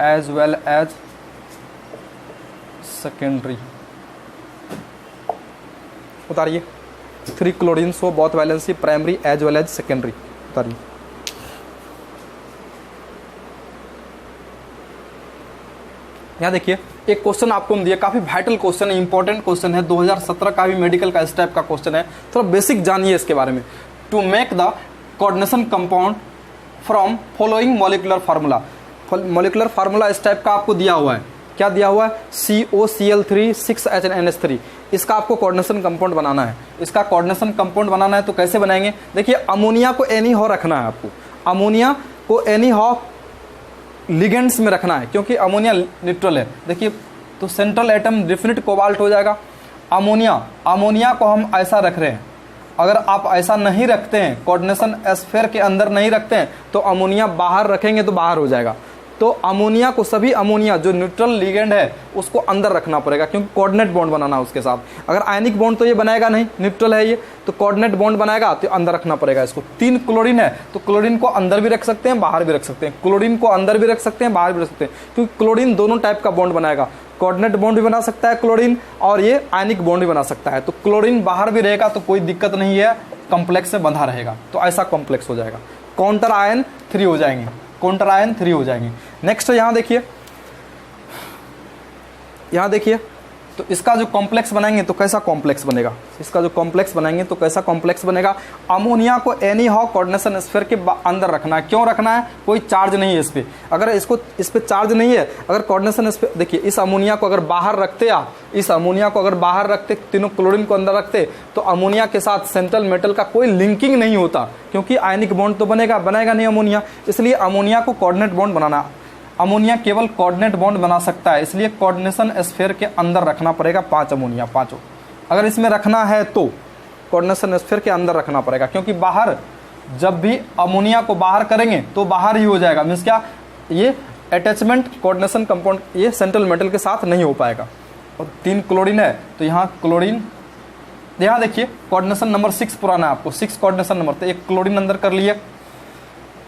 as well as secondary. उतारिए, 3 chlorine so both valency primary as well as secondary. उतारिए, यहाँ देखिए एक question आपको हम दिया, काफी vital question है, इंपॉर्टेंट क्वेश्चन है, 2017 का भी मेडिकल का इस टाइप का क्वेश्चन है। थोड़ा बेसिक जानिए इसके बारे में। To make the coordination compound from following molecular formula. Molecular formula इस टाइप का आपको दिया हुआ है। क्या दिया हुआ है? COCl3 6NH3। इसका आपको कोऑर्डिनेशन कंपाउंड बनाना है। इसका कोऑर्डिनेशन कंपाउंड बनाना है तो कैसे बनाएंगे? देखिए, अमोनिया को एनी हाउ रखना है आपको। अमोनिया को एनी हाउ लिगेंड्स में रखना है, क्योंकि अमोनिया न्यूट्रल है। देखिए, तो सेंट्रल एटम डिफिनिट कोबाल्ट हो जाएगा। अमोनिया को हम ऐसा रख रहे हैं। अगर आप ऐसा नहीं रखते हैं, कोऑर्डिनेशन स्फीयर के अंदर नहीं रखते हैं, तो अमोनिया बाहर रखेंगे तो बाहर हो जाएगा। तो अमोनिया को, सभी अमोनिया जो न्यूट्रल लिगेंड है उसको अंदर रखना पड़ेगा, क्योंकि कोऑर्डिनेट बॉन्ड बनाना है उसके साथ। अगर आयनिक बॉन्ड तो ये बनाएगा नहीं, न्यूट्रल है ये, तो कोऑर्डिनेट बॉन्ड बनाएगा तो अंदर रखना पड़ेगा इसको। 3 क्लोरीन है तो क्लोरीन को अंदर भी रख सकते हैं, बाहर भी रख सकते हैं। क्लोरीन को अंदर भी रख सकते हैं, बाहर भी रख सकते हैं, क्योंकि क्लोरीन दोनों टाइप का बॉन्ड बनाएगा। कोऑर्डिनेट बॉन्ड भी बना सकता है क्लोरीन, और ये आयनिक बॉन्ड भी बना सकता है। तो क्लोरीन बाहर भी रहेगा तो कोई दिक्कत नहीं है, कॉम्प्लेक्स में बंधा रहेगा, तो ऐसा कॉम्प्लेक्स हो जाएगा। काउंटर आयन 3 हो जाएंगे, काउंटर आयन 3 हो जाएंगे। नेक्स्ट यहाँ देखिए, यहाँ देखिए, तो इसका जो कॉम्प्लेक्स बनाएंगे तो कैसा कॉम्प्लेक्स बनेगा? इसका जो कॉम्प्लेक्स बनाएंगे तो कैसा कॉम्प्लेक्स बनेगा? अमोनिया को एनी हाउ कोऑर्डिनेशन स्फीयर के अंदर रखना है। क्यों रखना है? कोई चार्ज नहीं है इस पे। अगर इस पे चार्ज नहीं है, अगर कोऑर्डिनेशन स्फीयर, देखिए, इस अमोनिया को अगर बाहर रखते आप, इस अमोनिया को अगर बाहर रखते, तीनों क्लोरीन को अंदर रखते, तो अमोनिया के साथ सेंट्रल मेटल का कोई लिंकिंग नहीं होता, क्योंकि आयनिक बॉन्ड तो बनाएगा नहीं अमोनिया। इसलिए अमोनिया को कोऑर्डिनेट बॉन्ड बनाना, अमोनिया केवल कोऑर्डिनेट बॉन्ड बना सकता है, इसलिए कोऑर्डिनेशन स्फीयर के अंदर रखना पड़ेगा 5 अमोनिया, 5। अगर इसमें रखना है तो कोऑर्डिनेशन स्फीयर के अंदर रखना पड़ेगा, क्योंकि बाहर जब भी अमोनिया को बाहर करेंगे तो बाहर ही हो जाएगा। मीन्स क्या, ये अटैचमेंट कोऑर्डिनेशन कंपाउंड ये सेंट्रल मेटल के साथ नहीं हो पाएगा। और 3 क्लोरीन है तो यहाँ क्लोरीन, यहाँ देखिए कोऑर्डिनेशन नंबर 6 पुराना है आपको, 6 कोऑर्डिनेशन नंबर, तो एक क्लोरीन अंदर कर लिए।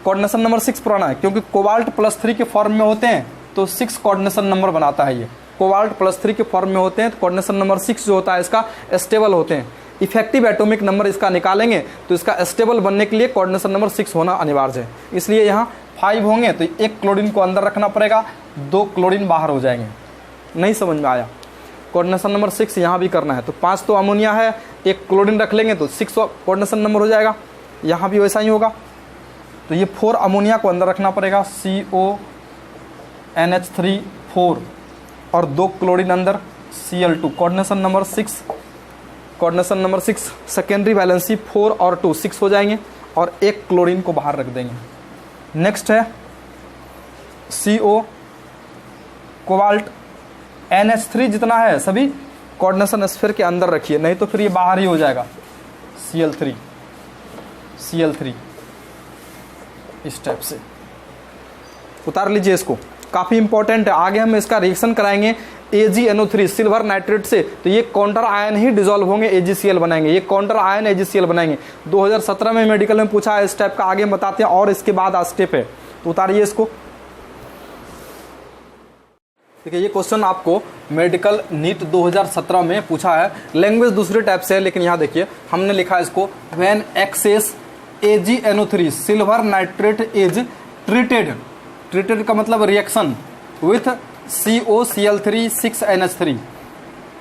कोऑर्डिनेशन नंबर 6 पुराना है, क्योंकि कोबाल्ट +3 के फॉर्म में होते हैं तो 6 कोऑर्डिनेशन नंबर बनाता है ये। कोबाल्ट +3 के फॉर्म में होते हैं तो कोऑर्डिनेशन नंबर 6 जो होता है इसका स्टेबल होते हैं। इफेक्टिव एटॉमिक नंबर इसका निकालेंगे तो इसका स्टेबल बनने के लिए कोऑर्डिनेशन नंबर 6 होना अनिवार्य है। इसलिए यहाँ 5 होंगे तो 1 क्लोरीन को अंदर रखना पड़ेगा, 2 क्लोरीन बाहर हो जाएंगे। नहीं समझ में आया? कोऑर्डिनेशन नंबर 6 यहाँ भी करना है, तो 5 तो अमोनिया है, 1 क्लोरीन रख लेंगे तो 6 कोऑर्डिनेशन नंबर हो जाएगा। यहाँ भी वैसा ही होगा, तो ये 4 अमोनिया को अंदर रखना पड़ेगा, CONH3 4, और 2 क्लोरीन अंदर, Cl2। Coordination number 6, coordination number 6 secondary valency 4 और 2 6 हो जाएंगे, और 1 क्लोरीन को बाहर रख देंगे। नेक्स्ट है CO कोबाल्ट, NH3 जितना है सभी कोऑर्डिनेशन स्फीयर के अंदर रखिए, नहीं तो फिर ये बाहर ही हो जाएगा। Cl3 इस टाइप से उतार लीजिए इसको, काफ़ी इंपॉर्टेंट है। आगे हम इसका रिएक्शन कराएंगे AgNO3 सिल्वर नाइट्रेट से, तो ये काउंटर आयन ही डिसॉल्व होंगे, AgCl बनाएंगे, ये काउंटर आयन AgCl बनाएंगे। 2017 में मेडिकल में पूछा है इस टाइप का, आगे हम बताते हैं, और इसके बाद स्टेप है, तो उतारिए इसको। देखिए, ये क्वेश्चन आपको मेडिकल नीट 2017 में पूछा है। लैंग्वेज दूसरे टाइप से है, लेकिन यहाँ देखिए हमने लिखा है इसको, when excess AgNO3 silver nitrate is treated का मतलब reaction with COCl3 6NH3,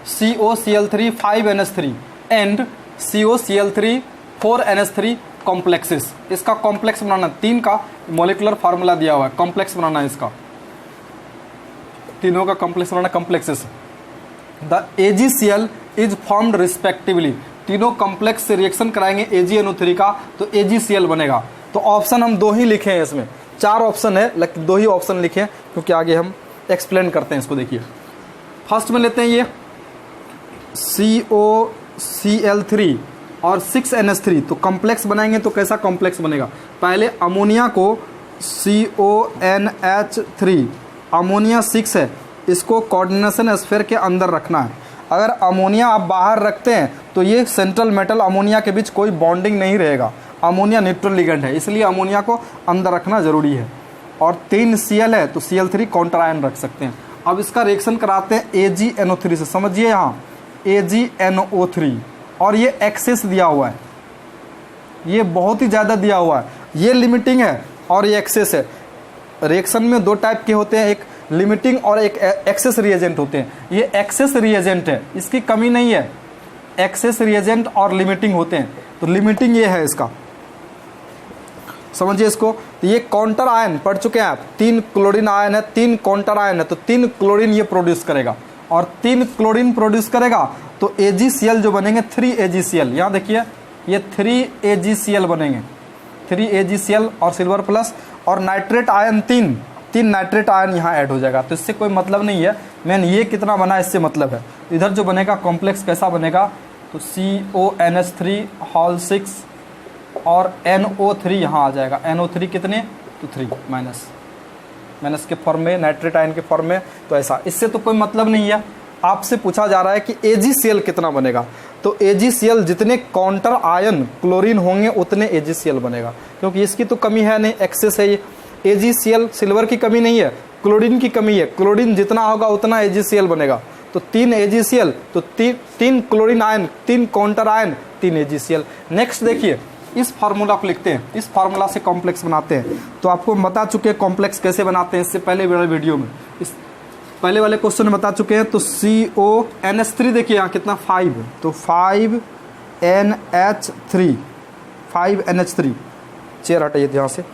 COCl3 5NH3 and COCl3 4NH3 complexes. इसका कॉम्प्लेक्स बनाना, 3 का मॉलिकुलर फार्मूला दिया हुआ है, कॉम्प्लेक्स बनाना है इसका, तीनों का complex banana, complexes. The AgCl is formed respectively, तीनों कॉम्प्लेक्स से रिएक्शन कराएंगे AgNO3 का तो AgCl बनेगा। तो ऑप्शन हम 2 ही लिखे हैं, इसमें 4 ऑप्शन है लेकिन 2 ही ऑप्शन लिखे हैं, क्योंकि आगे हम एक्सप्लेन करते हैं इसको। देखिए फर्स्ट में लेते हैं ये COCl3 और 6NH3, तो कॉम्प्लेक्स बनाएंगे तो कैसा कॉम्प्लेक्स बनेगा? पहले अमोनिया को CONH3, अमोनिया 6 है, इसको कोऑर्डिनेशन स्फीयर के अंदर रखना है। अगर अमोनिया आप बाहर रखते हैं तो ये सेंट्रल मेटल अमोनिया के बीच कोई बॉन्डिंग नहीं रहेगा, अमोनिया न्यूट्रल लिगेंड है, इसलिए अमोनिया को अंदर रखना जरूरी है। और 3 Cl है तो Cl3 काउंटर आयन रख सकते हैं। अब इसका रिएक्शन कराते हैं AgNO3 से, समझिए यहाँ AgNO3, और ये एक्सेस दिया हुआ है, ये बहुत ही ज़्यादा दिया हुआ है, ये लिमिटिंग है और ये एक्सेस है। रिएक्शन में 2 टाइप के होते हैं, एक लिमिटिंग और एक एक्सेस रिएजेंट होते हैं। ये एक्सेस रिएजेंट है, इसकी कमी नहीं है, एक्सेस रिएजेंट और लिमिटिंग होते हैं। तो लिमिटिंग ये है इसका, समझिए इसको। तो ये काउंटर आयन पढ़ चुके हैं आप, 3 क्लोरीन आयन है, 3 काउंटर आयन है, तो 3 क्लोरीन ये प्रोड्यूस करेगा, और 3 क्लोरीन प्रोड्यूस करेगा तो AgCl जो बनेंगे 3 AgCl, यहाँ देखिए ये 3 AgCl बनेंगे, 3 AgCl और सिल्वर प्लस, और नाइट्रेट आयन 3 नाइट्रेट आयन यहाँ ऐड हो जाएगा। तो इससे कोई मतलब नहीं है, मेन ये कितना बना इससे मतलब है। इधर जो बनेगा कॉम्प्लेक्स कैसा बनेगा, तो CONH3 होल 6 और NO3 यहाँ आ जाएगा, NO3 कितने, तो 3 माइनस के फॉर्म में, नाइट्रेट आयन के फॉर्म में। तो ऐसा, इससे तो कोई मतलब नहीं है। आपसे पूछा जा रहा है कि AgCl कितना बनेगा, तो AgCl जितने काउंटर आयन क्लोरीन होंगे उतने AgCl बनेगा, क्योंकि इसकी तो कमी है नहीं, एक्सेस है ये। AgCl सिल्वर की कमी नहीं है, क्लोरीन की कमी है, क्लोरीन जितना होगा उतना AgCl बनेगा। तो 3 AgCl, तो 3 chlorine ion, 3 counter ion, 3 AgCl। Next देखिए, इस फार्मूला को लिखते हैं, इस फार्मूला से कॉम्प्लेक्स बनाते हैं। तो आपको बता चुके हैं कॉम्प्लेक्स कैसे बनाते हैं, इससे पहले वाले वीडियो में, इस पहले वाले क्वेश्चन में बता चुके हैं। तो CONH3 देखिए यहाँ कितना 5, तो 5NH3 चेयर हटाइए यहाँ से,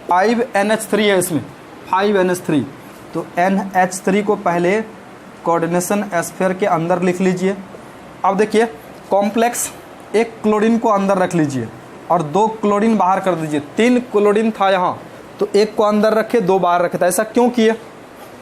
5NH3 है इसमें, 5NH3। तो NH3 को पहले कोऑर्डिनेशन स्फीयर के अंदर लिख लीजिए। अब देखिए कॉम्प्लेक्स, एक क्लोरीन को अंदर रख लीजिए और 2 क्लोरीन बाहर कर दीजिए। 3 क्लोरीन था यहाँ, तो एक को अंदर रखे, 2 बाहर रखे। था ऐसा क्यों किए,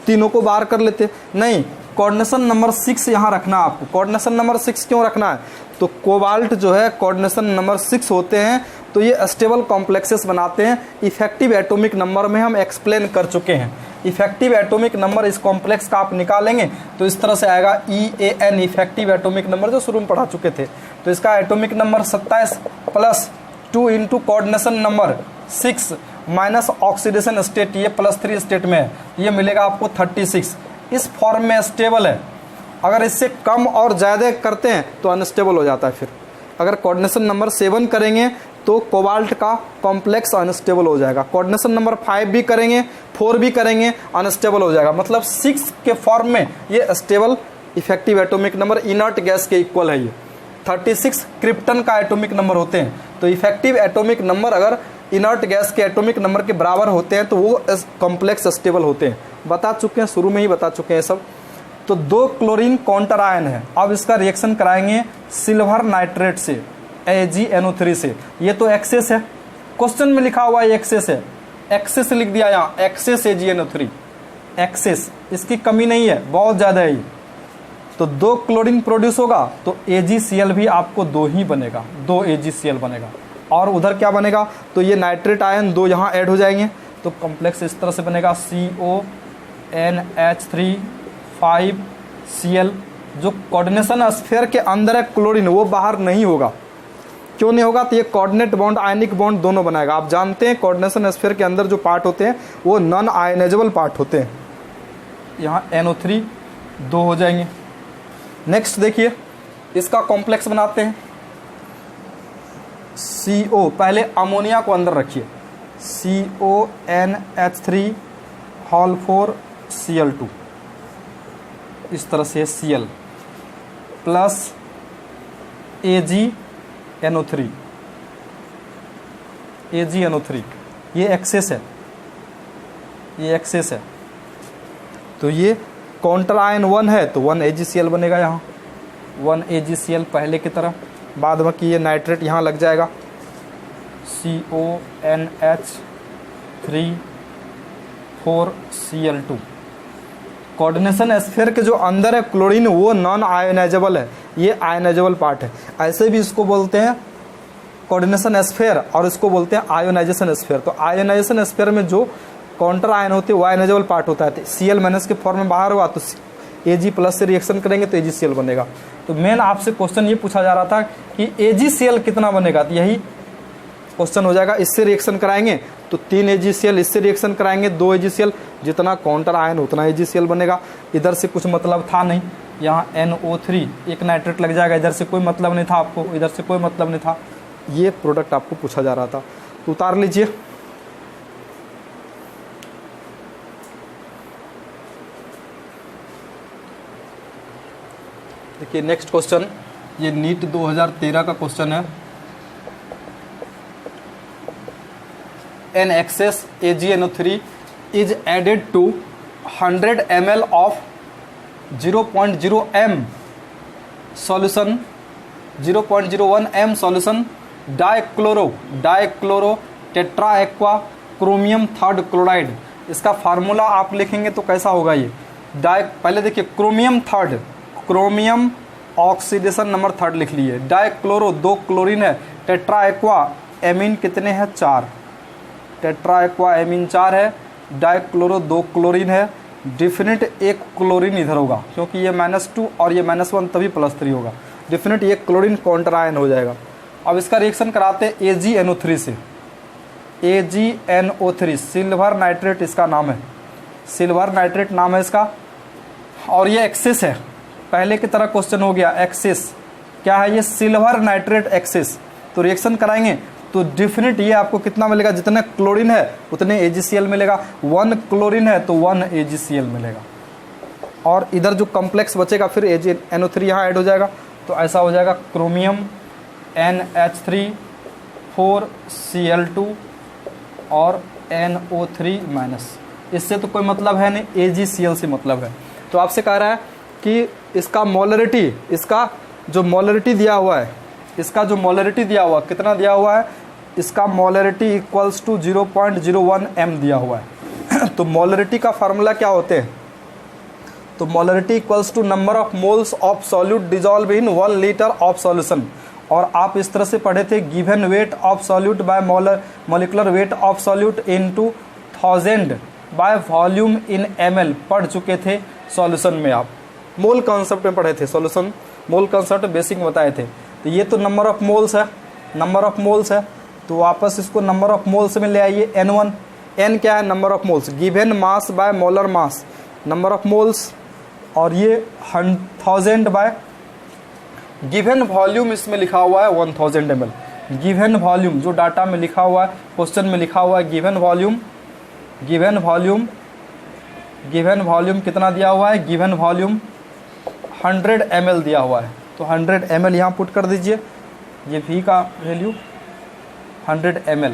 तीनों को बाहर कर लेते, नहीं, कोऑर्डिनेशन नंबर 6 यहाँ रखना है आपको। कोऑर्डिनेशन नंबर 6 क्यों रखना है, तो कोबाल्ट जो है कोऑर्डिनेशन नंबर 6 होते हैं, तो ये स्टेबल कॉम्प्लेक्सेस बनाते हैं। इफेक्टिव एटॉमिक नंबर में हम एक्सप्लेन कर चुके हैं। इफेक्टिव एटॉमिक नंबर इस कॉम्प्लेक्स का आप निकालेंगे तो इस तरह से आएगा EAN, इफेक्टिव एटॉमिक नंबर, जो शुरू में पढ़ा चुके थे। तो इसका atomic number 27 plus 2 into coordination number 6 minus oxidation state, ये +3 स्टेट में है, ये मिलेगा आपको 36। इस फॉर्म में स्टेबल है। अगर इससे कम और ज़्यादा करते हैं तो अनस्टेबल हो जाता है। फिर अगर कोऑर्डिनेशन नंबर 7 करेंगे तो कोबाल्ट का कॉम्प्लेक्स अनस्टेबल हो जाएगा। कोऑर्डिनेशन नंबर 5 भी करेंगे, 4 भी करेंगे, अनस्टेबल हो जाएगा। मतलब 6 के फॉर्म में ये stable effective atomic number inert gas के इक्वल है। ये 36 क्रिप्टन का एटॉमिक नंबर होते हैं। तो इफेक्टिव एटॉमिक नंबर अगर इनर्ट गैस के एटॉमिक नंबर के बराबर होते हैं तो वो कॉम्प्लेक्स स्टेबल होते हैं। बता चुके हैं, शुरू में ही बता चुके हैं सब। तो 2 क्लोरीन काउंटर आयन है। अब इसका रिएक्शन कराएंगे सिल्वर नाइट्रेट से, AgNO3 से। ये तो एक्सेस है, क्वेश्चन में लिखा हुआ है एक्सेस है, एक्सेस लिख दिया यहाँ, एक्सेस AgNO3, एक्सेस, इसकी कमी नहीं है, बहुत ज़्यादा है ये। तो 2 क्लोरीन प्रोड्यूस होगा तो AgCl भी आपको 2 ही बनेगा, 2 AgCl बनेगा। और उधर क्या बनेगा, तो ये नाइट्रेट आयन 2 यहाँ ऐड हो जाएंगे। तो कॉम्प्लेक्स इस तरह से बनेगा CONH3 5Cl। जो कोऑर्डिनेशन स्फीयर के अंदर है क्लोरीन, वो बाहर नहीं होगा। क्यों नहीं होगा, तो ये कोऑर्डिनेट बॉन्ड, आयनिक बॉन्ड दोनों बनाएगा। आप जानते हैं कोऑर्डिनेशन स्फीयर के अंदर जो पार्ट होते हैं वो नॉन आयनाइजेबल पार्ट होते हैं। यहाँ NO3 2 हो जाएंगे। नेक्स्ट देखिए, इसका कॉम्प्लेक्स बनाते हैं। CO, पहले अमोनिया को अंदर रखिए, CONH3 होल 4 Cl2, इस तरह से Cl प्लस AgNO3, ये एक्सेस है, ये एक्सेस है। तो ये काउंटर आयन 1 है तो 1 AgCl बनेगा यहाँ, 1 AgCl पहले की तरह। बाद में कि ये नाइट्रेट यहाँ लग जाएगा, CONH3 4 Cl2। कोऑर्डिनेशन स्फीयर के जो अंदर है क्लोरीन वो नॉन आयनाइजेबल है, ये आयनाइजेबल पार्ट है। ऐसे भी इसको बोलते हैं कोऑर्डिनेशन स्फीयर और इसको बोलते हैं आयोनाइजेशन स्फीयर। तो आयोनाइजेशन स्फीयर में जो काउंटर आयन होते हैं वो आयनाइजेबल पार्ट होता है। तो Cl- के फॉर्म में बाहर हुआ तो Ag+ से रिएक्शन करेंगे तो AgCl बनेगा। तो मेन आपसे क्वेश्चन ये पूछा जा रहा था कि AgCl कितना बनेगा, तो यही क्वेश्चन हो जाएगा। इससे रिएक्शन कराएंगे तो 3 AgCl, इससे रिएक्शन कराएंगे 2 AgCl, जितना काउंटर आयन उतना AgCl बनेगा। इधर से कुछ मतलब था नहीं, यहाँ NO3 एक नाइट्रेट लग जाएगा, इधर से कोई मतलब नहीं था आपको, इधर से कोई मतलब नहीं था। ये प्रोडक्ट आपको पूछा जा रहा था, तो उतार लीजिए। देखिए नेक्स्ट क्वेश्चन, ये नीट 2013 का क्वेश्चन है। an excess AgNO3 is added to 100 ml of 0.0 m solution 0.01 m solution dichloro tetra aqua chromium third chloride. इसका फार्मूला आप लिखेंगे तो कैसा होगा ये पहले देखिए क्रोमियम ऑक्सीडेशन नंबर थर्ड लिख लिए, डाइक्लोरो 2 क्लोरीन है, टेट्रा एक्वा एमीन कितने हैं 4, टेट्रा एक्वा एमीन 4 है, डाइक्लोरो 2 क्लोरीन है, डिफिनिट एक क्लोरीन इधर होगा क्योंकि ये -2 और ये -1 तभी +3 होगा, डिफिनिट ये क्लोरीन काउंटर आयन हो जाएगा। अब इसका रिएक्शन कराते हैं AgNO3 से, AgNO3 सिल्वर नाइट्रेट इसका नाम है, सिल्वर नाइट्रेट नाम है इसका, और ये एक्सेस है, पहले की तरह क्वेश्चन हो गया एक्सेस क्या है, ये सिल्वर नाइट्रेट एक्सेस। तो रिएक्शन कराएंगे तो डिफिनिट ये आपको कितना मिलेगा, जितने क्लोरीन है उतने AgCl मिलेगा, 1 क्लोरीन है तो 1 AgCl मिलेगा, और इधर जो कॉम्प्लेक्स बचेगा फिर AgNO3 यहाँ ऐड हो जाएगा, तो ऐसा हो जाएगा क्रोमियम NH3 4Cl2 और NO3-। इससे तो कोई मतलब है नहीं, AgCl से मतलब है। तो आपसे कह रहा है कि इसका मोलरिटी, इसका जो मोलरिटी दिया हुआ है, इसका जो मोलरिटी दिया हुआ कितना दिया हुआ है, इसका मोलरिटी इक्वल्स टू 0.01 m दिया हुआ है। तो मोलरिटी का फार्मूला क्या होते हैं, तो molarity equals to number of moles of solute dissolve in 1 litre of solution. और आप इस तरह से पढ़े थे given weight of solute by molecular weight of solute into 1000 by volume in ml पढ़ चुके थे सॉल्यूशन में, आप मोल कॉन्सेप्ट में पढ़े थे, सॉल्यूशन मोल कॉन्सेप्ट बेसिक में बताए थे। तो ये तो नंबर ऑफ मोल्स है, नंबर ऑफ मोल्स है, तो वापस इसको नंबर ऑफ मोल्स में ले आइए, N1, N क्या है number of moles, given mass by molar mass number of moles, और ये 1000 बाय गिवन वॉल्यूम इसमें लिखा हुआ है 1000 ml, गिवन वॉल्यूम जो डाटा में लिखा हुआ है, क्वेश्चन में लिखा हुआ है गिवन वॉल्यूम कितना दिया हुआ है, गिवन वॉल्यूम 100 ml दिया हुआ है, तो 100 ml यहाँ पुट कर दीजिए, ये V का वैल्यू 100 ml,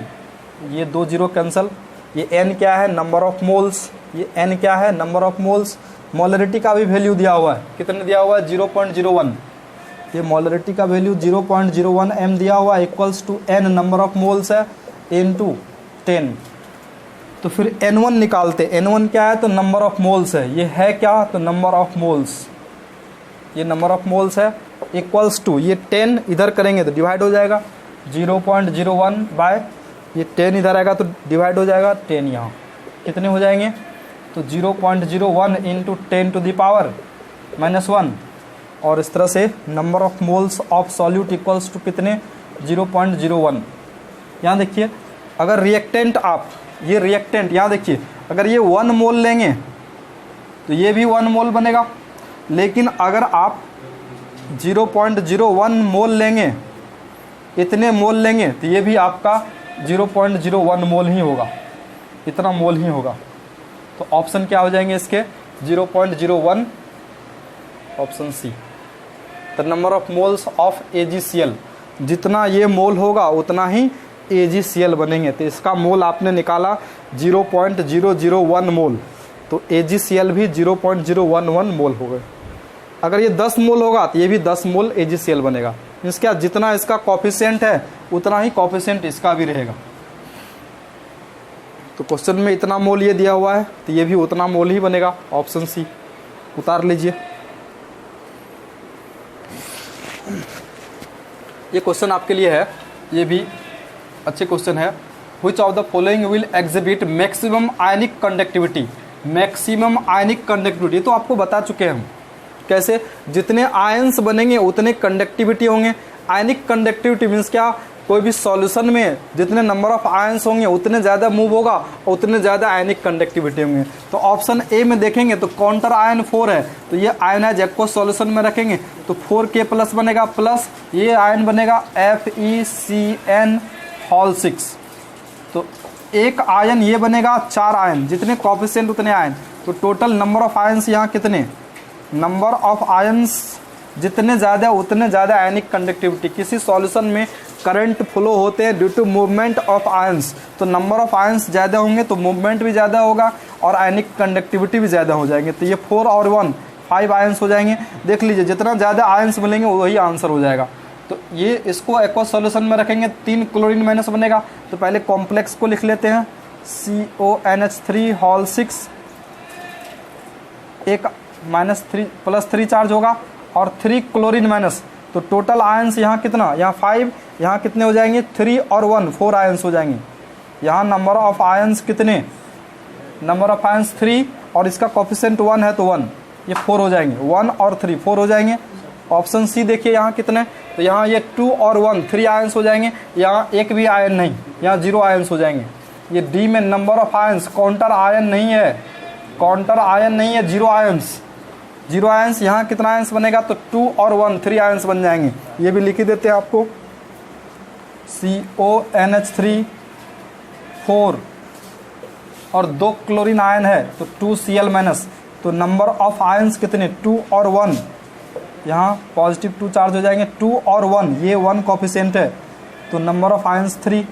ये 2 0 कैंसल, ये N क्या है नंबर ऑफ मोल्स, ये N क्या है नंबर ऑफ मोल्स, मोलरिटी का भी वैल्यू दिया हुआ है, कितने दिया हुआ है 0.01, ये मोलरिटी का वैल्यू 0.01 m दिया हुआ है, equals to N number of moles है इनटू 10। तो फिर N1 निकालते, N1 क्या है तो नंबर ऑफ मोल्स है, ये है क्या तो नंबर ऑफ मोल्स, ये नंबर ऑफ मोल्स है, इक्वल्स टू ये 10 इधर करेंगे तो डिवाइड हो जाएगा 0.01 बाय ये 10 इधर आएगा तो डिवाइड हो जाएगा 10, यहाँ कितने हो जाएंगे तो 0.01 इंटू 10 टू द पावर -1, और इस तरह से number of moles of solute equals to कितने 0.01। यहाँ देखिए अगर रिएक्टेंट आप ये रिएक्टेंट यहाँ देखिए अगर ये 1 मोल लेंगे तो ये भी 1 मोल बनेगा, लेकिन अगर आप 0.01 मोल लेंगे, इतने मोल लेंगे तो ये भी आपका 0.01 मोल ही होगा, इतना मोल ही होगा। तो ऑप्शन क्या हो जाएंगे इसके 0.01, option C. The number of moles of AgCl, जितना ये मोल होगा उतना ही AgCl बनेंगे, तो इसका मोल आपने निकाला 0.001 मोल, तो AgCl भी 0.011 मोल हो गए। अगर ये 10 मोल होगा तो ये भी 10 मोल AgCl बनेगा, मीन्स क्या जितना इसका कॉफिशिएंट है उतना ही कॉफिशिएंट इसका भी रहेगा। तो क्वेश्चन में इतना मोल ये दिया हुआ है तो ये भी उतना मोल ही बनेगा, ऑप्शन सी उतार लीजिए। ये क्वेश्चन आपके लिए है, ये भी अच्छे क्वेश्चन है। Which of the following will exhibit maximum ionic conductivity, maximum ionic conductivity तो आपको बता चुके हैं हम, कैसे जितने आयंस बनेंगे उतने कंडक्टिविटी होंगे। आयनिक कंडक्टिविटी मीन्स क्या, कोई भी सॉल्यूशन में जितने नंबर ऑफ आयंस होंगे उतने ज़्यादा मूव होगा और उतने ज़्यादा आयनिक कंडक्टिविटी होंगे। तो ऑप्शन ए में देखेंगे तो काउंटर आयन 4 है, तो ये आयनाइज एक्वस सॉल्यूशन में रखेंगे तो 4K+ बनेगा, प्लस ये आयन बनेगा FeCN6। तो एक आयन ये बनेगा 4 आयन, जितने कॉफिशिएंट उतने आयन, तो टोटल नंबर ऑफ आयंस यहाँ कितने, नंबर ऑफ आयंस जितने ज़्यादा उतने ज़्यादा आयनिक कंडक्टिविटी। किसी सॉल्यूशन में करंट फ्लो होते हैं due to movement of ions, तो नंबर ऑफ आयंस ज़्यादा होंगे तो मूवमेंट भी ज़्यादा होगा और आयनिक कंडक्टिविटी भी ज़्यादा हो जाएंगे। तो ये 4 और 1 5 आयंस हो जाएंगे। देख लीजिए जितना ज़्यादा आयंस मिलेंगे वही आंसर हो जाएगा। तो ये इसको एक्वस सॉल्यूशन में रखेंगे, 3 क्लोरीन माइनस बनेगा। तो पहले कॉम्प्लेक्स को लिख लेते हैं, CONH3 होल 6, एक -3 चार्ज होगा और 3 क्लोरीन माइनस। तो टोटल आयंस यहाँ कितना, यहाँ 5, यहाँ कितने हो जाएंगे 3 और 1 4 आयंस हो जाएंगे। यहाँ नंबर ऑफ आयंस कितने, नंबर ऑफ आयंस 3 और इसका कोफिशिएंट 1 है तो 1, ये 4 हो जाएंगे। 1 और 3 4 हो जाएंगे। ऑप्शन सी देखिए यहाँ कितने, तो यहाँ ये 2 और 1 3 आयंस हो जाएंगे। यहाँ एक भी आयन नहीं, यहाँ 0 आयंस हो जाएंगे। ये डी में number of ions counter ion नहीं है, काउंटर आयन नहीं है, 0 आयंस। 0 आयंस यहाँ कितना आयंस बनेगा, तो 2 और 1 3 आयंस बन जाएंगे। ये भी लिख ही देते हैं आपको, CONH3 4 और 2 क्लोरीन आयन है तो 2Cl माइनस। तो नंबर ऑफ आयंस कितने 2 और 1, यहाँ पॉजिटिव 2 चार्ज हो जाएंगे। 2 और 1, ये 1 कोफिशिएंट है तो number of ions 3,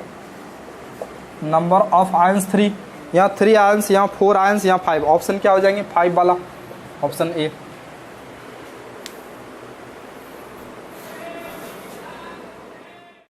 number of ions 3, यहाँ 3 आयंस, यहाँ 4 आयंस, यहाँ 5। ऑप्शन क्या हो जाएंगे 5 वाला, ऑप्शन ए।